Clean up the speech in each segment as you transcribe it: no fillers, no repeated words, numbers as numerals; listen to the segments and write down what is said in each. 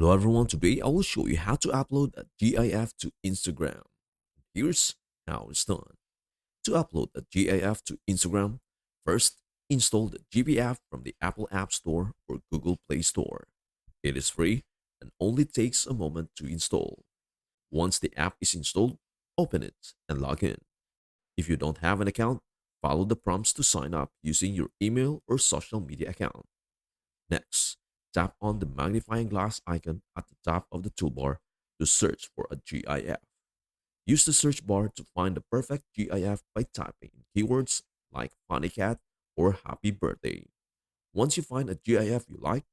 Hello everyone, today I will show you how to upload a GIF to Instagram. Here's how it's done. To upload a GIF to Instagram, first install the GB app from the Apple App Store or Google Play Store. It is free and only takes a moment to install. Once the app is installed, open it and log in. If you don't have an account, follow the prompts to sign up using your email or social media account. Next, tap on the magnifying glass icon at the top of the toolbar to search for a GIF. Use the search bar to find the perfect GIF by typing in keywords like funny cat or happy birthday. Once you find a GIF you like,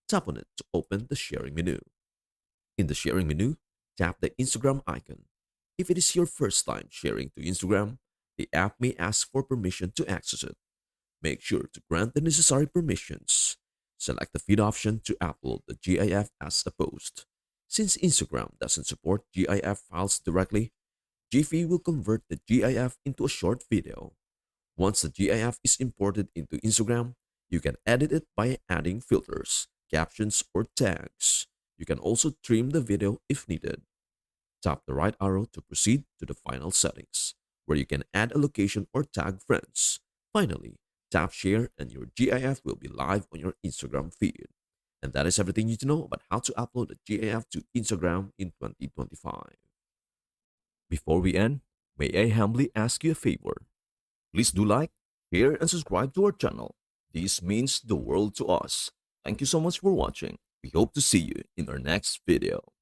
tap on it to open the sharing menu. In the sharing menu, tap the Instagram icon. If it is your first time sharing to Instagram, the app may ask for permission to access it. Make sure to grant the necessary permissions. Select the feed option to upload the GIF as a post. Since Instagram doesn't support GIF files directly, Giphy will convert the GIF into a short video. Once the GIF is imported into Instagram, you can edit it by adding filters, captions, or tags. You can also trim the video if needed. Tap the right arrow to proceed to the final settings, where you can add a location or tag friends. Finally, tap share and your GIF will be live on your Instagram feed. And that is everything you need to know about how to upload a GIF to Instagram in 2025. Before we end, may I humbly ask you a favor? Please do like, share, and subscribe to our channel. This means the world to us. Thank you so much for watching. We hope to see you in our next video.